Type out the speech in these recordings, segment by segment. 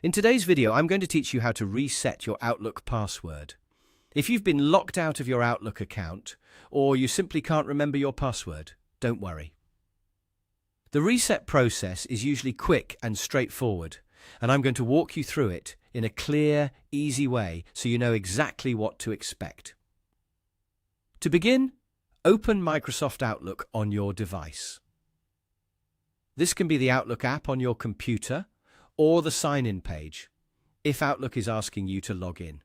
In today's video, I'm going to teach you how to reset your Outlook password. If you've been locked out of your Outlook account, or you simply can't remember your password, don't worry. The reset process is usually quick and straightforward, and I'm going to walk you through it in a clear, easy way so you know exactly what to expect. To begin, open Microsoft Outlook on your device. This can be the Outlook app on your computer, or the sign-in page, if Outlook is asking you to log in.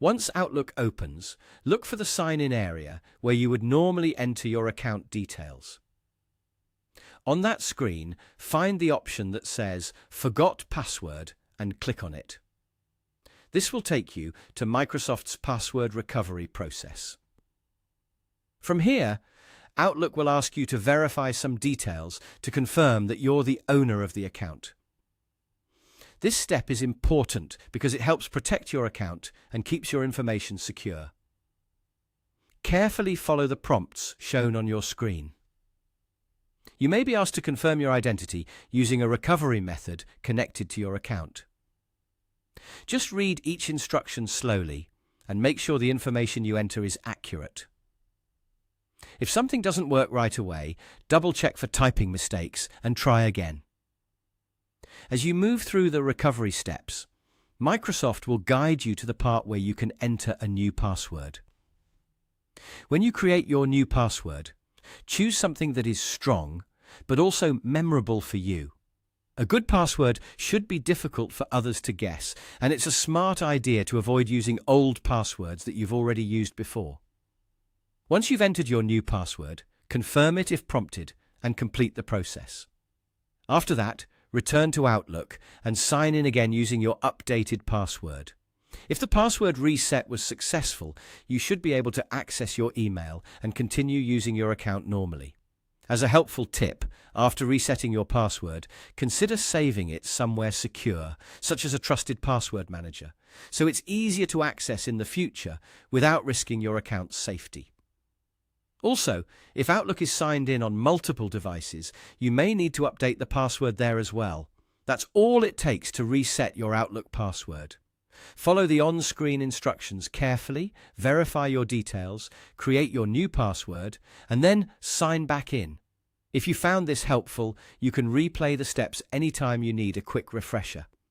Once Outlook opens, look for the sign-in area where you would normally enter your account details. On that screen, find the option that says Forgot Password and click on it. This will take you to Microsoft's password recovery process. From here, Outlook will ask you to verify some details to confirm that you're the owner of the account. This step is important because it helps protect your account and keeps your information secure. Carefully follow the prompts shown on your screen. You may be asked to confirm your identity using a recovery method connected to your account. Just read each instruction slowly and make sure the information you enter is accurate. If something doesn't work right away, double-check for typing mistakes and try again. As you move through the recovery steps, Microsoft will guide you to the part where you can enter a new password. When you create your new password, choose something that is strong, but also memorable for you. A good password should be difficult for others to guess, and it's a smart idea to avoid using old passwords that you've already used before. Once you've entered your new password, confirm it if prompted and complete the process. After that, return to Outlook and sign in again using your updated password. If the password reset was successful, you should be able to access your email and continue using your account normally. As a helpful tip, after resetting your password, consider saving it somewhere secure, such as a trusted password manager, so it's easier to access in the future without risking your account's safety. Also, if Outlook is signed in on multiple devices, you may need to update the password there as well. That's all it takes to reset your Outlook password. Follow the on-screen instructions carefully, verify your details, create your new password, and then sign back in. If you found this helpful, you can replay the steps anytime you need a quick refresher.